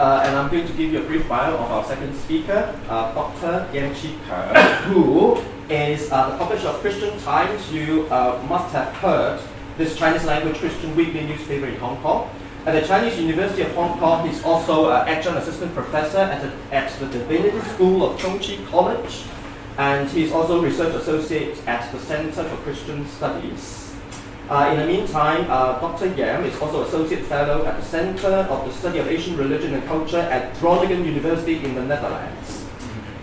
And I'm going to give you a brief bio of our second speaker, Dr. Keung, who is the publisher of Christian Times. You must have heard this Chinese language Christian weekly newspaper in Hong Kong. At the Chinese University of Hong Kong, he's also an adjunct assistant professor at the Divinity School of Keung College, and he's also research associate at the Center for Christian Studies. In the meantime, Dr. Yam is also Associate Fellow at the Center of the Study of Asian Religion and Culture at Groningen University in the Netherlands.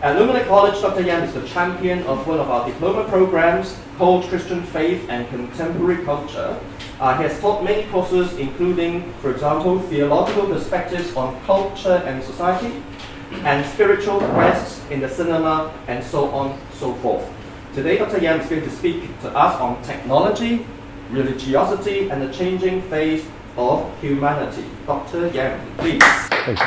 At Lumina College, Dr. Yam is the champion of one of our diploma programs called Christian Faith and Contemporary Culture. He has taught many courses, including, for example, theological perspectives on culture and society, and spiritual quests in the cinema, and so on, so forth. Today, Dr. Yam is going to speak to us on technology, religiosity, and the changing face of humanity. Dr. Yam, please. Thank you.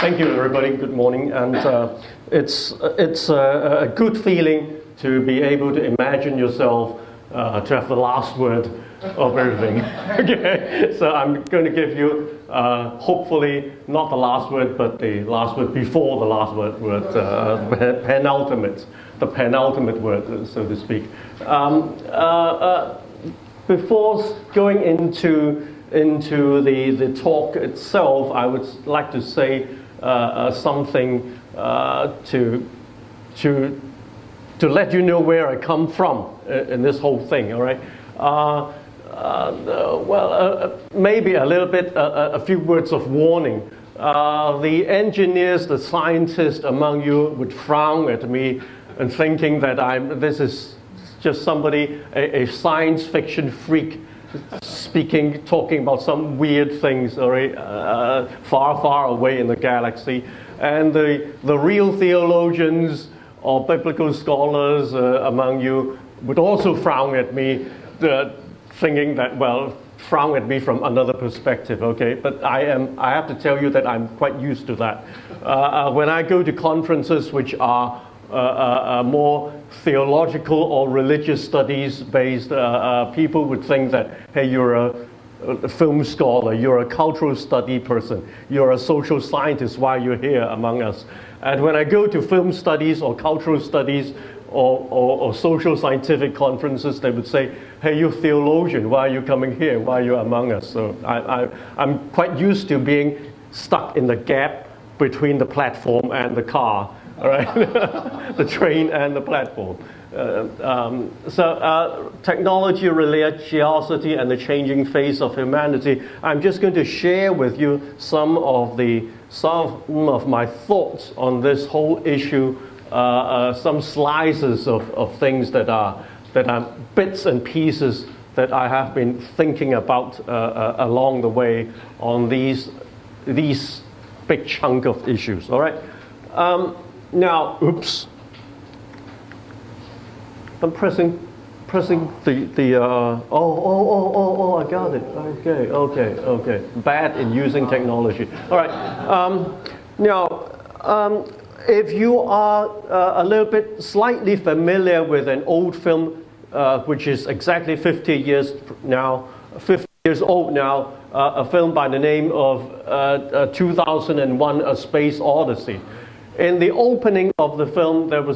Thank you, everybody. Good morning. And it's a good feeling to be able to imagine yourself to have the last word of everything. Okay, so I'm going to give you hopefully not the last word, but the last word before the last word, the penultimate word, so to speak. Before going into the talk itself, I would like to say something to let you know where I come from in this whole thing. All right. Maybe a little bit, a few words of warning. The engineers, the scientists among you would frown at me and thinking that this is just somebody, a science fiction freak, talking about some weird things, all right, far, far away in the galaxy. And the real theologians or biblical scholars among you would also frown at me, thinking that, frown at me from another perspective, okay? But I have to tell you that I'm quite used to that. When I go to conferences which are more theological or religious studies based, people would think that, hey, you're a film scholar, you're a cultural study person, you're a social scientist, why you're here among us. And when I go to film studies or cultural studies or social scientific conferences, they would say, hey, you theologian, why are you coming here? Why are you among us? So I'm quite used to being stuck in the gap between the platform and the car, all right? The train and the platform. Technology, religiosity, and the changing face of humanity. I'm just going to share with you some of my thoughts on this whole issue, some slices of things that are bits and pieces that I have been thinking about along the way on these big chunk of issues. All right. Now, oops. I'm pressing the I got it. Okay. Bad in using technology. All right. Now, if you are a little bit slightly familiar with an old film, which is exactly 50 years old now, a film by the name of 2001: A Space Odyssey. In the opening of the film, there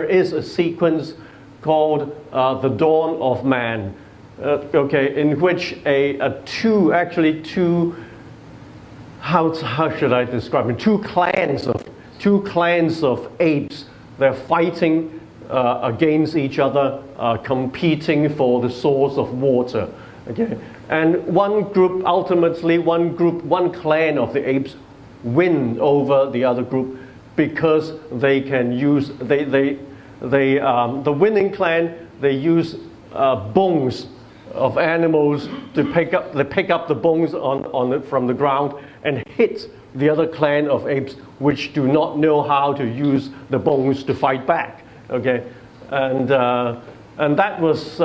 is a sequence called The Dawn of Man, in which how should I describe it? Two clans of apes. They're fighting against each other, competing for the source of water. Okay, and one clan of the apes win over the other group because they can use the winning clan, they use bones of animals to pick up the bones from the ground and hit the other clan of apes which do not know how to use the bones to fight back. Okay, and that was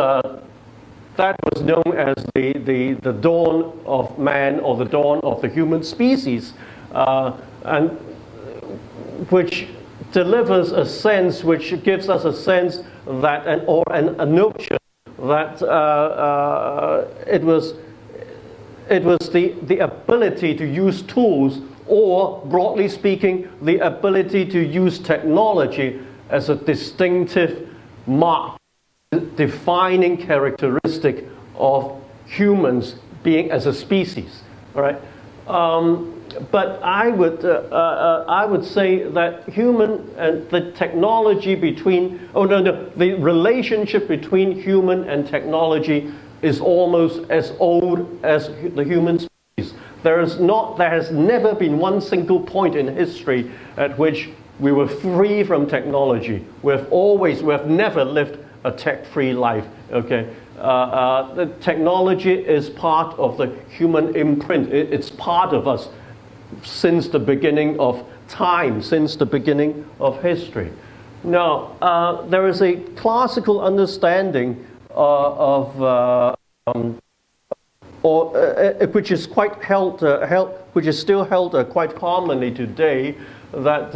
known as the dawn of man, or the dawn of the human species, and which delivers a sense, which gives us a sense that, a notion that it was it was the ability to use tools, or broadly speaking, the ability to use technology as a distinctive mark, defining characteristic of humans being as a species. All right. But I would say that human and the technology between, the relationship between human and technology is almost as old as the human species. There has never been one single point in history at which we were free from technology. We have never lived a tech-free life. Okay. The technology is part of the human imprint. It's part of us since the beginning of time, since the beginning of history. Now, there is a classical understanding which is quite which is still held quite commonly today, that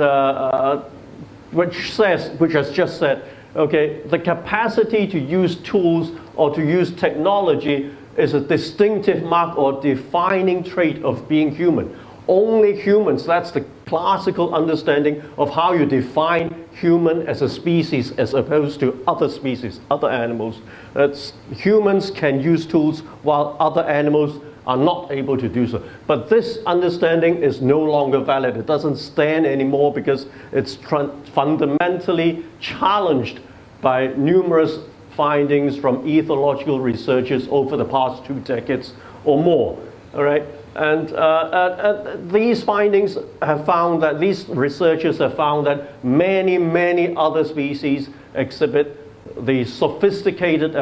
which has just said, okay, the capacity to use tools or to use technology is a distinctive mark or defining trait of being human. Only humans, that's the classical understanding of how you define human as a species as opposed to other species, other animals. Humans can use tools while other animals are not able to do so. But this understanding is no longer valid. It doesn't stand anymore because it's fundamentally challenged by numerous findings from ethological researchers over the past 2 decades or more. All right. And these findings have found that, these researchers have found that many other species exhibit the sophisticated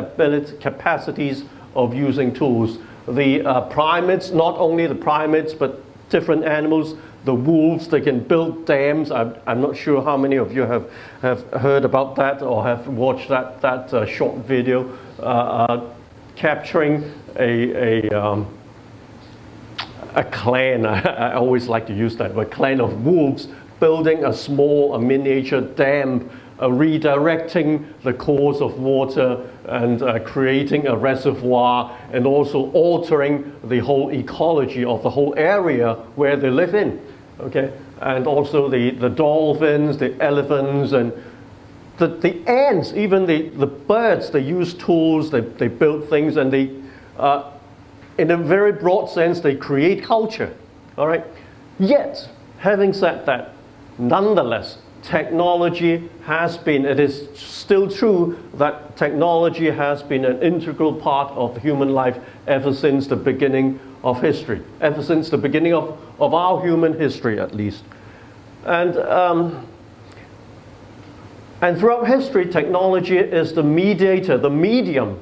capacities of using tools. The primates, not only the primates, but different animals, the wolves, they can build dams. I'm not sure how many of you have heard about that or have watched that short video capturing a clan, I always like to use that word, clan of wolves building a miniature dam, redirecting the course of water and creating a reservoir, and also altering the whole ecology of the whole area where they live in. Okay, and also the dolphins, the elephants, and the ants, even the birds, they use tools, they build things, and they in a very broad sense, they create culture. All right. Yet, having said that, nonetheless, technology has been, it is still true that technology has been an integral part of human life ever since the beginning of history, ever since the beginning of our human history, at least. And throughout history, technology is the mediator, the medium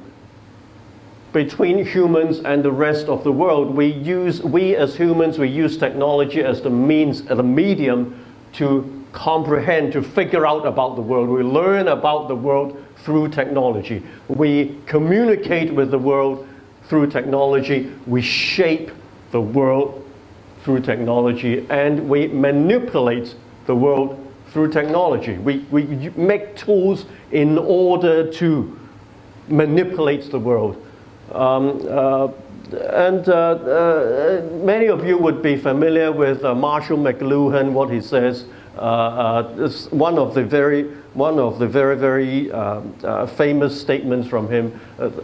between humans and the rest of the world. We as humans, we use technology as the means, the medium to comprehend, to figure out about the world. We learn about the world through technology. We communicate with the world through technology. We shape the world through technology, and we manipulate the world through technology. We make tools in order to manipulate the world. Many of you would be familiar with Marshall Mcluhan, what he says. It's one of the very famous statements from him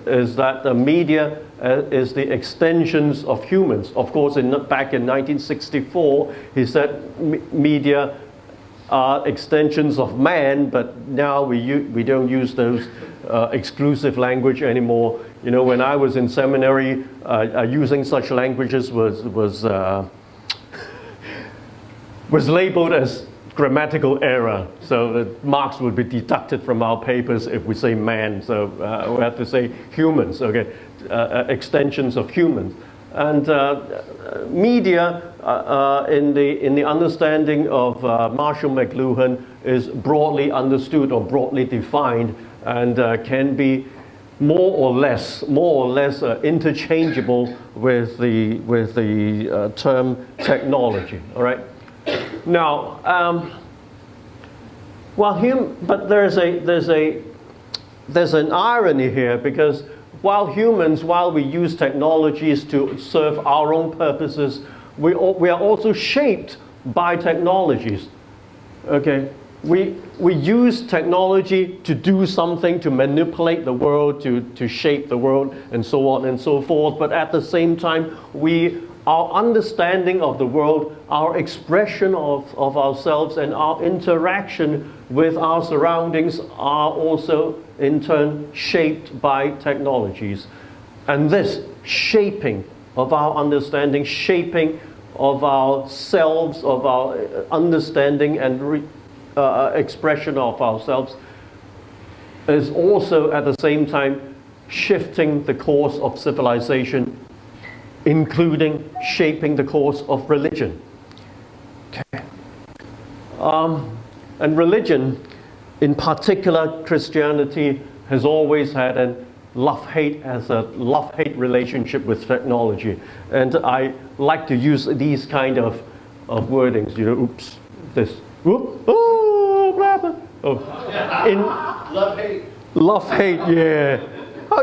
is that the media is the extensions of humans. Of course, back in 1964, he said media are extensions of man, but now we don't use those exclusive language anymore. You know, when I was in seminary, using such languages was labeled as grammatical error. So the marks would be deducted from our papers if we say man. So we have to say humans. Okay, extensions of humans. And media, in the understanding of Marshall Mcluhan, is broadly understood or broadly defined, and can be more or less interchangeable with the term technology. All right. Now, but there's an irony here, because while humans, while we use technologies to serve our own purposes, we are also shaped by technologies. Okay, we use technology to do something, to manipulate the world, to shape the world, and so on and so forth. But at the same time, our understanding of the world, our expression of ourselves, and our interaction with our surroundings are also in turn shaped by technologies. And this shaping of our understanding, shaping of ourselves, of our understanding and expression of ourselves, is also at the same time shifting the course of civilization, including shaping the course of religion. Okay. And religion, in particular Christianity, has always had a love-hate relationship with technology. And I like to use these kind of wordings, you know, oops, this, whoop, oh, blah, blah. Oh. In Love-hate. Love-hate, yeah. How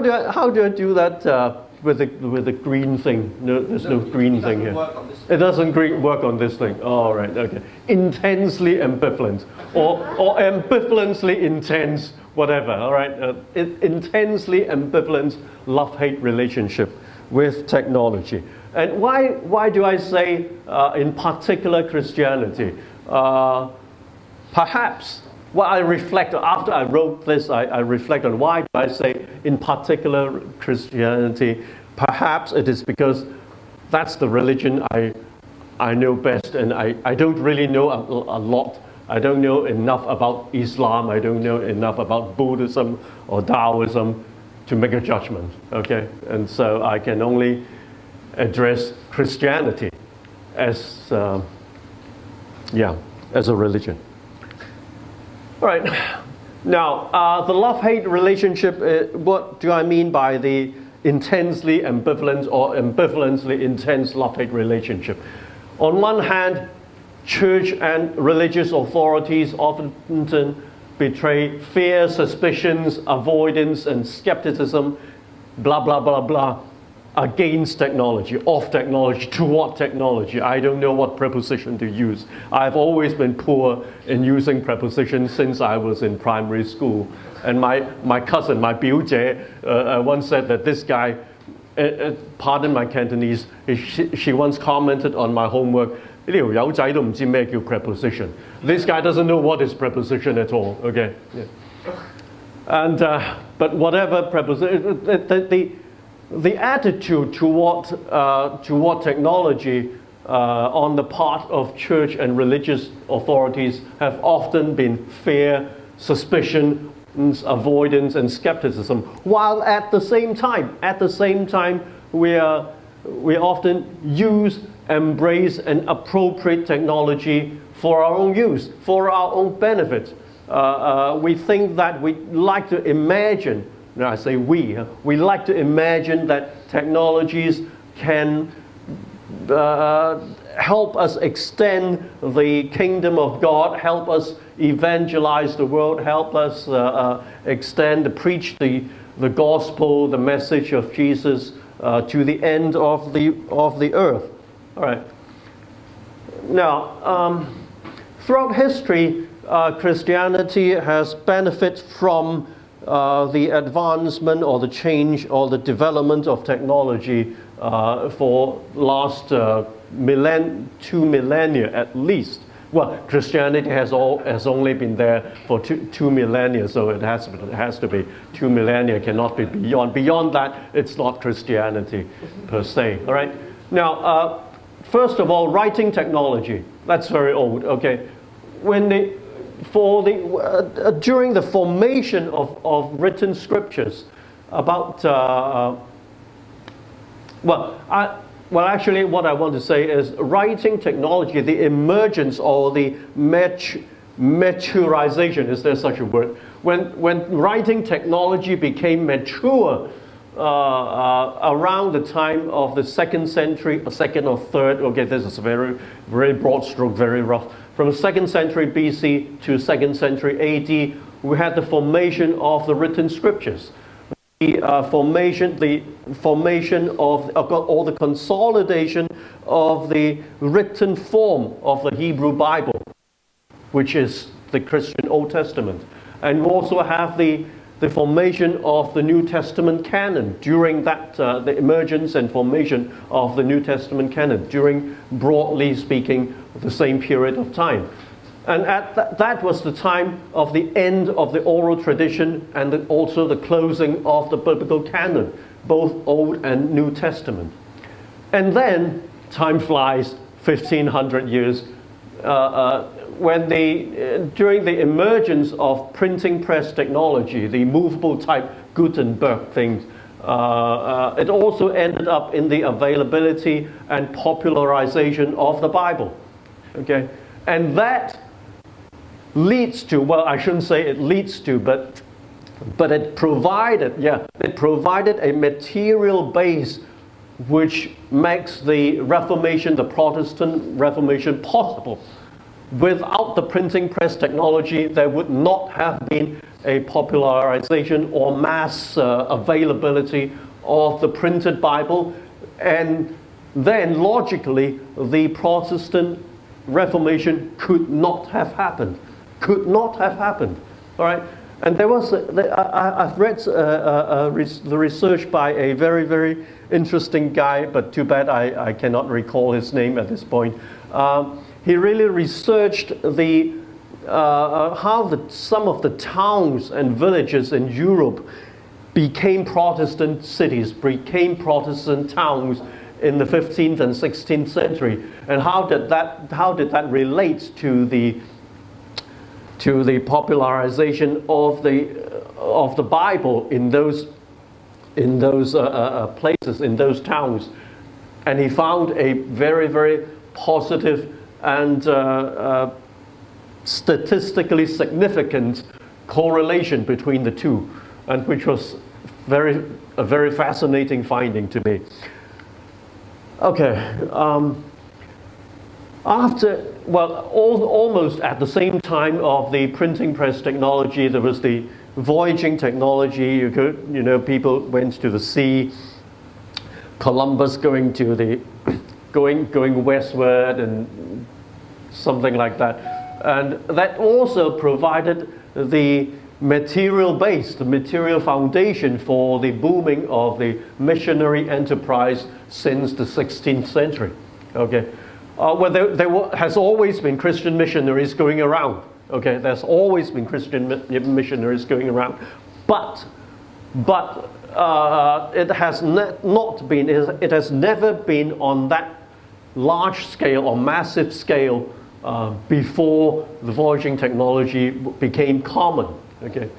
do I do that with the green thing? No, there's no green thing here. It doesn't work on this thing. Oh, right, okay. Intensely ambivalent, or ambivalently intense, whatever. All right, intensely ambivalent love-hate relationship with technology. And why do I say in particular Christianity? Perhaps. Well, I reflect, after I wrote this, I reflect on why do I say in particular Christianity. Perhaps it is because that's the religion I know best, and I don't really know a lot. I don't know enough about Islam, I don't know enough about Buddhism or Taoism to make a judgment, okay? And so I can only address Christianity as, as a religion. All right, now the love-hate relationship, what do I mean by the intensely ambivalent or ambivalently intense love-hate relationship? On one hand, church and religious authorities often betray fear, suspicions, avoidance, and skepticism, blah, blah, blah, blah, against technology, of technology, toward technology. I don't know what preposition to use. I've always been poor in using prepositions since I was in primary school. And my cousin, my 表姐, once said that this guy, pardon my Cantonese, she once commented on my homework, 呢條友仔都唔知咩叫 preposition. This guy doesn't know what is preposition at all, okay? Yeah. And, but whatever preposition, the attitude toward technology on the part of church and religious authorities have often been fear, suspicion, avoidance, and skepticism. While at the same time, we often use, embrace, and appropriate technology for our own use, for our own benefit. We think that we like to imagine. Now I say we like to imagine that technologies can help us extend the kingdom of God, help us evangelize the world, help us preach the gospel, the message of Jesus to the end of the earth. All right. Now, throughout history, Christianity has benefited from the advancement or the change or the development of technology for last 2 millennia at least. Well, Christianity has only been there for two millennia, so it has to be 2 millennia, cannot be beyond. Beyond that, it's not Christianity per se. All right. Now, first of all, writing technology. That's very old. Okay, during the formation of written scriptures, about actually, what I want to say is writing technology, the emergence or the maturization, is there such a word? When writing technology became mature around the time of the 2nd century, or 2nd or 3rd, okay, this is a very, very broad stroke, very rough. From the 2nd century BC to 2nd century AD, we had the formation of the written scriptures. formation of, or the consolidation of the written form of the Hebrew Bible, which is the Christian Old Testament. And we also have the formation of the New Testament canon during that, the emergence and formation of the New Testament canon during, broadly speaking, the same period of time. And that was the time of the end of the oral tradition and also the closing of the biblical canon, both Old and New Testament. And then, time flies, 1500 years, during the emergence of printing press technology, the movable type Gutenberg thing, it also ended up in the availability and popularization of the Bible. Okay? And that leads to, well, I shouldn't say it leads to, but it provided a material base which makes the Reformation, the Protestant Reformation, possible. Without the printing press technology, there would not have been a popularization or mass availability of the printed Bible, and then logically the Protestant Reformation could not have happened. Could not have happened. All right? And there was, I've read the research by a very, very interesting guy, but too bad I cannot recall his name at this point. He really researched how some of the towns and villages in Europe became Protestant cities, became Protestant towns in the 15th and 16th century, and how did that relate to the popularization of the Bible in those places, in those towns. And he found a very, very positive and statistically significant correlation between the two, and which was a very fascinating finding to me. Okay. Almost at the same time of the printing press technology, there was the voyaging technology. People went to the sea. Columbus going westward and something like that, and that also provided the material base, the material foundation for the booming of the missionary enterprise since the 16th century. Okay. There has always been Christian missionaries going around. Okay, there's always been Christian missionaries going around, but it has it has never been on that large scale or massive scale before the voyaging technology became common. Okay,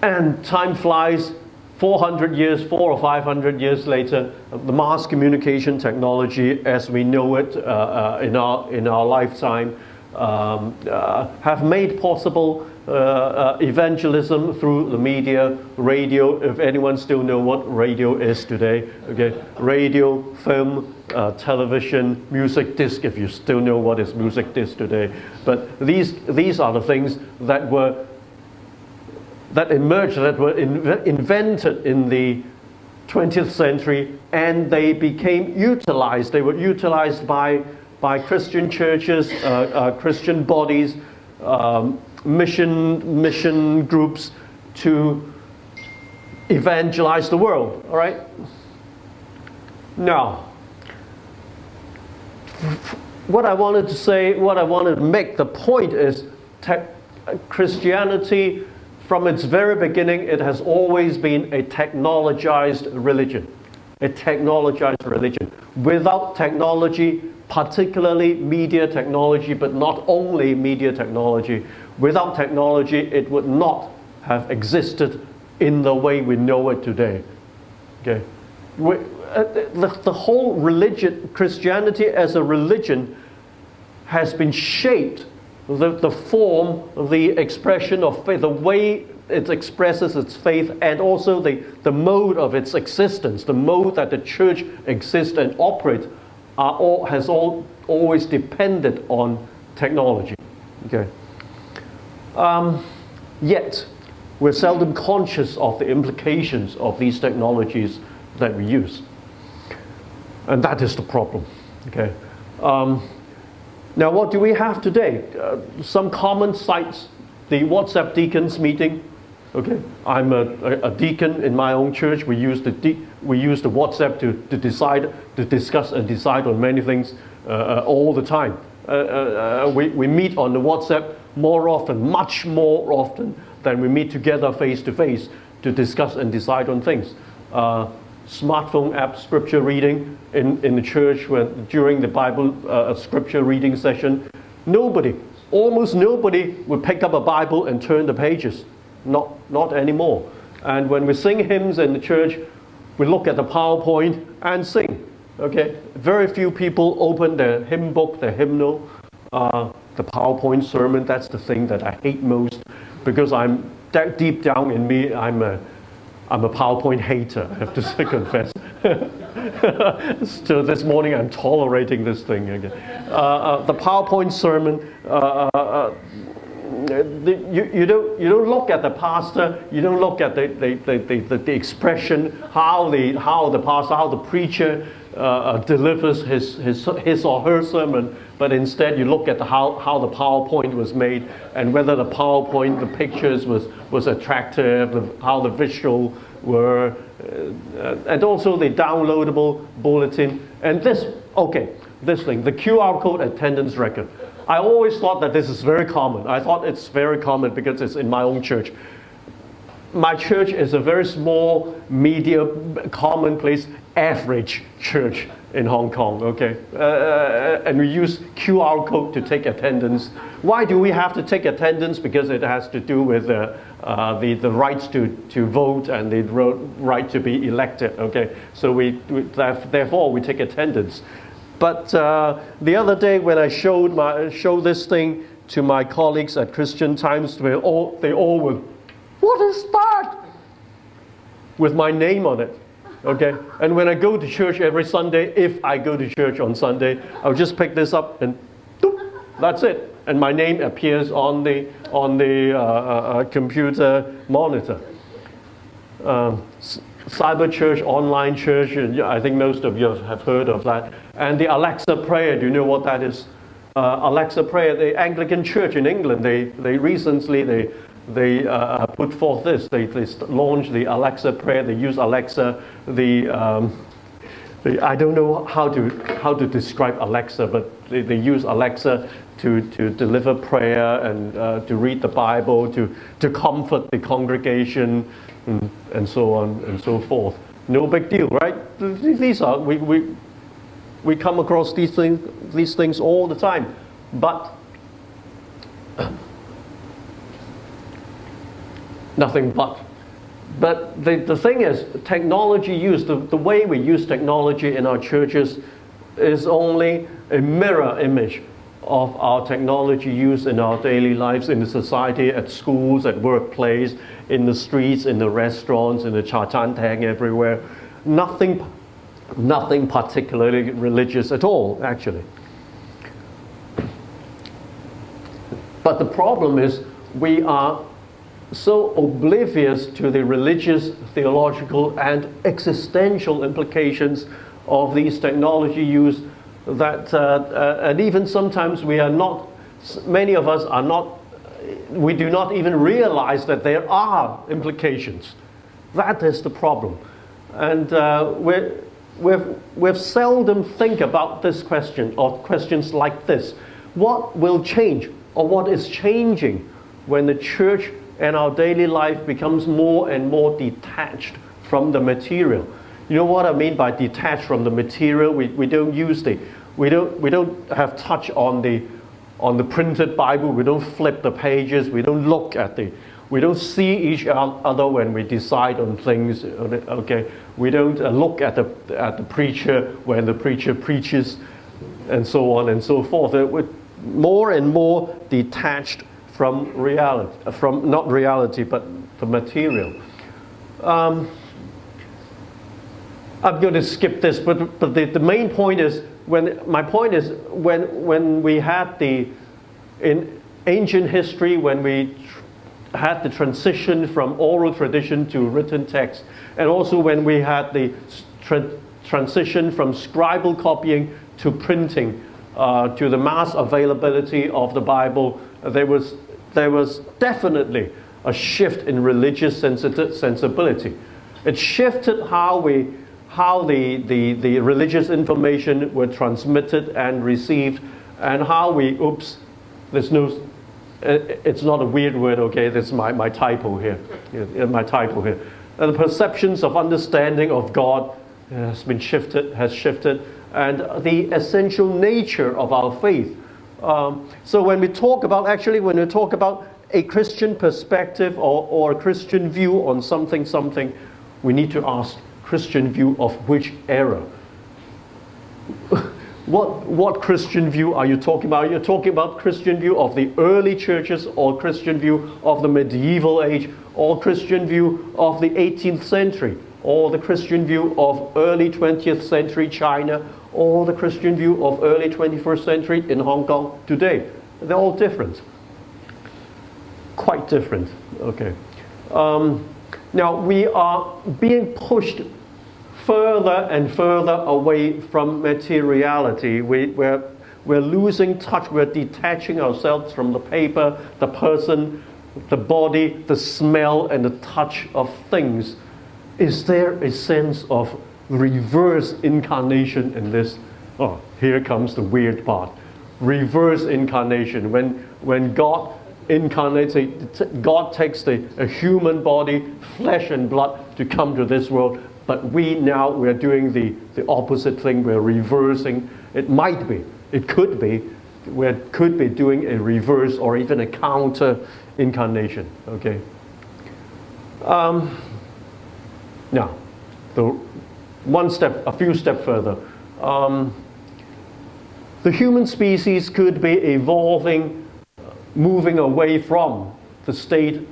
and time flies. 400 or 500 years later, the mass communication technology, as we know it in our lifetime, have made possible evangelism through the media, radio. If anyone still know what radio is today, okay, radio, film, television, music disc. If you still know what is music disc today, but these are the things that emerged, that were invented in the 20th century, and they became utilized. They were utilized by Christian churches, Christian bodies, mission groups to evangelize the world. All right. Now, what I wanted to make the point is Christianity, from its very beginning, it has always been a technologized religion. A technologized religion. Without technology, particularly media technology, but not only media technology, without technology, it would not have existed in the way we know it today. Okay? The whole religion, Christianity as a religion, has been shaped. The form, the expression of faith, the way it expresses its faith, and also the mode of its existence, the mode that the church exists and operates, has always depended on technology. Okay. Yet, We're seldom conscious of the implications of these technologies that we use. And that is the problem. Okay. Now, what do we have today? Some common sites, the WhatsApp deacons meeting. Okay, I'm a deacon in my own church. We use the WhatsApp to discuss and decide on many things all the time. We meet on the WhatsApp more often, much more often than we meet together face to face to discuss and decide on things. Smartphone app scripture reading in the church during the Bible scripture reading session. Almost nobody would pick up a Bible and turn the pages. Not anymore. And when we sing hymns in the church, we look at the PowerPoint and sing. Okay, very few people open their hymn book, their hymnal, the PowerPoint sermon. That's the thing that I hate most, because I'm deep down in me, I'm a PowerPoint hater, I have to confess. So this morning I'm tolerating this thing again. The PowerPoint sermon, you don't look at the pastor, you don't look at the expression, how the preacher delivers his or her sermon, but instead you look at how the PowerPoint was made, and whether the PowerPoint, the pictures was attractive, how the visual were, and also the downloadable bulletin, and this thing, the QR code attendance record. I always thought that this is very common. I thought it's very common because it's in my own church. My church is a very small, medium, commonplace, average church in Hong Kong, okay? And we use QR code to take attendance. Why do we have to take attendance? Because it has to do with the rights to vote and the right to be elected, okay? So therefore we take attendance. But the other day when I showed this thing to my colleagues at Christian Times, they all were, "What is that?" With my name on it, okay? And when I go to church every Sunday, if I go to church on Sunday, I'll just pick this up and doop, that's it. And my name appears on the computer monitor. Cyber church, online church, I think most of you have heard of that. And the Alexa prayer, do you know what that is? Alexa prayer, the Anglican Church in England, they recently put forth this. They launched the Alexa prayer. They use Alexa. I don't know how to describe Alexa, but they use Alexa to deliver prayer and to read the Bible, to comfort the congregation, and so on and so forth. No big deal, right? These are we come across these things all the time, but nothing but. But the thing is, technology use, the way we use technology in our churches is only a mirror image of our technology use in our daily lives, in the society, at schools, at workplace, in the streets, in the restaurants, in the cha chan tang, everywhere. Nothing particularly religious at all, actually. But the problem is we are so oblivious to the religious, theological, and existential implications of these technology use that, and even sometimes many of us are not, we do not even realize that there are implications. That is the problem. And we've seldom think about this question, or questions like this. What will change, or what is changing when the church and our daily life becomes more and more detached from the material? You know what I mean by detached from the material? We don't have touch on the printed Bible. We don't flip the pages. We don't look at we don't see each other when we decide on things. Okay, we don't look at the preacher when the preacher preaches, and so on and so forth. We're more and more detached from reality, from not reality, but the material. I'm going to skip this, but the main point is, when we had in ancient history, when we had the transition from oral tradition to written text, and also when we had the transition from scribal copying to printing, to the mass availability of the Bible, there was definitely a shift in religious sensibility. It shifted how the religious information were transmitted and received, and how we, it's not a weird word, okay, this is my typo here, my typo here. And the perceptions of understanding of God has shifted, and the essential nature of our faith. So when we talk about a Christian perspective or a Christian view on something, we need to ask, Christian view of which era? What Christian view are you talking about? Are you talking about Christian view of the early churches, or Christian view of the medieval age, or Christian view of the 18th century, or the Christian view of early 20th century China, or the Christian view of early 21st century in Hong Kong today? They're all different. Quite different, okay. Now we are being pushed further and further away from materiality. We're losing touch, we're detaching ourselves from the paper, the person, the body, the smell, and the touch of things. Is there a sense of reverse incarnation in this? Oh, here comes the weird part. Reverse incarnation. When God incarnates, God takes a human body, flesh and blood, to come to this world. But we're doing the opposite thing. We're reversing. It might be, it could be, we could be doing a reverse or even a counter incarnation. Okay. Now, a few steps further. The human species could be evolving, moving away from the state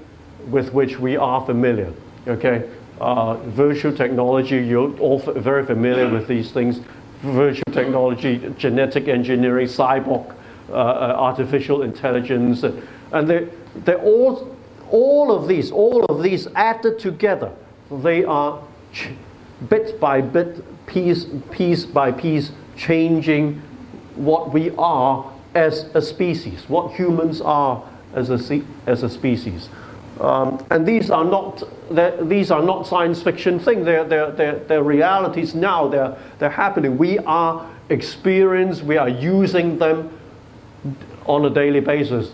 with which we are familiar. Okay. Virtual technology, you're all very familiar with these things. Virtual technology, genetic engineering, cyborg, artificial intelligence, and they're all of these added together. They are bit by bit, piece by piece, changing what we are as a species, what humans are as a species. And these are not science fiction things. They're realities now. They're happening. We are experiencing. We are using them on a daily basis,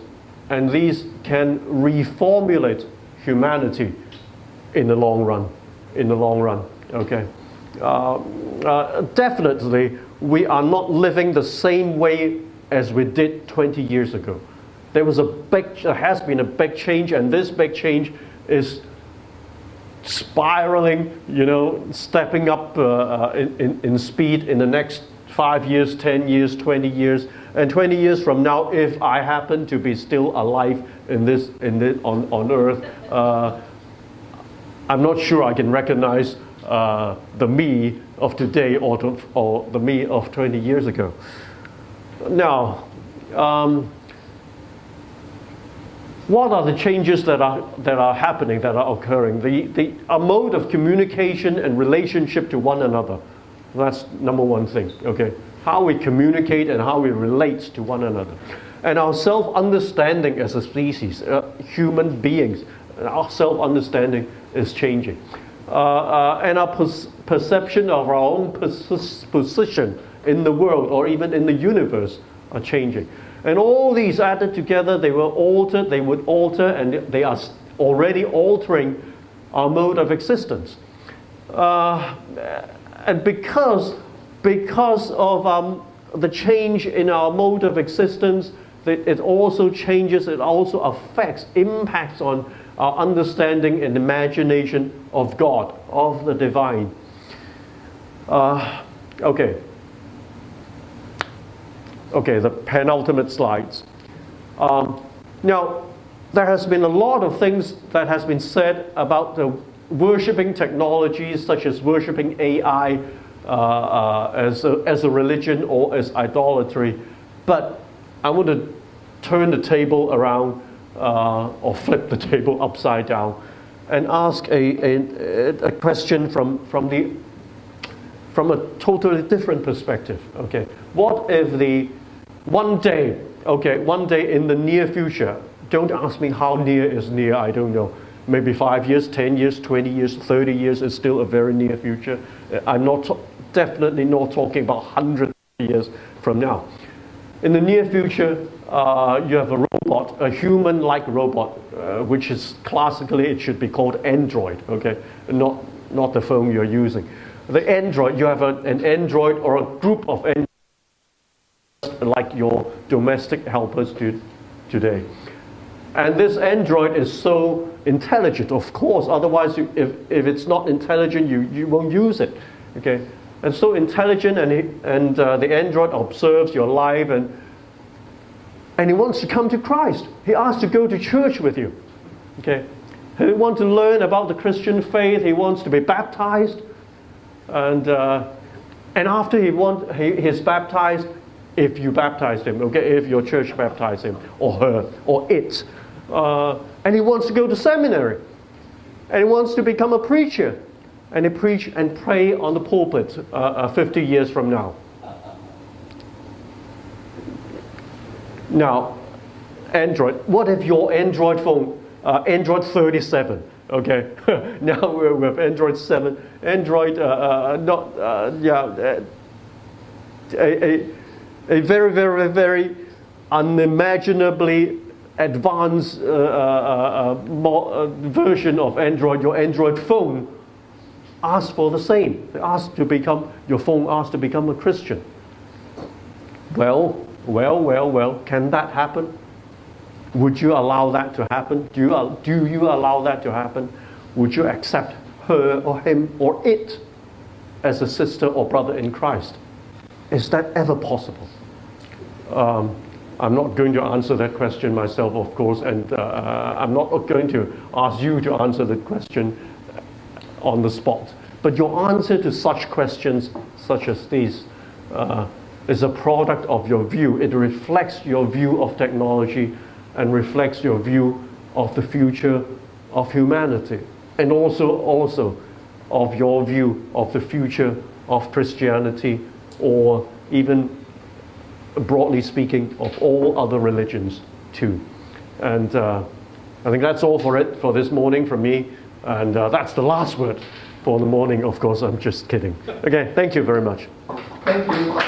and these can reformulate humanity in the long run. Okay. Definitely, we are not living the same way as we did 20 years ago. There has been a big change, and this big change is spiraling, stepping up in speed in the next 5 years, 10 years, 20 years. And 20 years from now, if I happen to be still alive on Earth, I'm not sure I can recognize the me of today or the me of 20 years ago. Now, what are the changes that are happening, that are occurring? Our mode of communication and relationship to one another. That's number one thing, okay? How we communicate and how we relate to one another. And our self-understanding as a species, human beings, our self-understanding is changing. And our perception of our own position in the world or even in the universe are changing. And all these added together, they would alter, and they are already altering our mode of existence. And because of the change in our mode of existence, it also changes, it also impacts on our understanding and imagination of God, of the divine. Okay, the penultimate slides. Now, there has been a lot of things that has been said about the worshipping technologies, such as worshipping AI as a religion or as idolatry. But I want to turn the table around or flip the table upside down and ask a question from a totally different perspective. Okay, what if one day in the near future, don't ask me how near is near, I don't know, maybe 5 years, 10 years, 20 years, 30 years is still a very near future. I'm definitely not talking about hundreds of years from now. In the near future, you have a robot, a human-like robot, which is classically, it should be called Android, okay? Not the phone you're using. The Android, you have an Android or a group of Androids like your domestic helpers do today. And this Android is so intelligent, of course, otherwise if it's not intelligent, you won't use it, okay? And so intelligent, and the Android observes your life, and he wants to come to Christ. He asks to go to church with you, okay? He wants to learn about the Christian faith. He wants to be baptized, and after he's baptized, if you baptized him, okay, if your church baptized him or her or it, and he wants to go to seminary, and he wants to become a preacher, and he preach and pray on the pulpit 50 years from now. Now, Android, what if your Android phone, Android 37, okay? Now we have Android 7, Android, a very, very, very unimaginably advanced version of Android, your Android phone, asks for the same. Your phone asks to become a Christian. Well, can that happen? Would you allow that to happen? Do you allow that to happen? Would you accept her or him or it as a sister or brother in Christ? Is that ever possible? I'm not going to answer that question myself, of course, and I'm not going to ask you to answer the question on the spot. But your answer to such questions, such as these, is a product of your view. It reflects your view of technology and reflects your view of the future of humanity, and also of your view of the future of Christianity, or even broadly speaking of all other religions too. And I think that's all for this morning from me, and that's the last word for the morning. Of course, I'm just kidding. Okay, thank you very much. Thank you.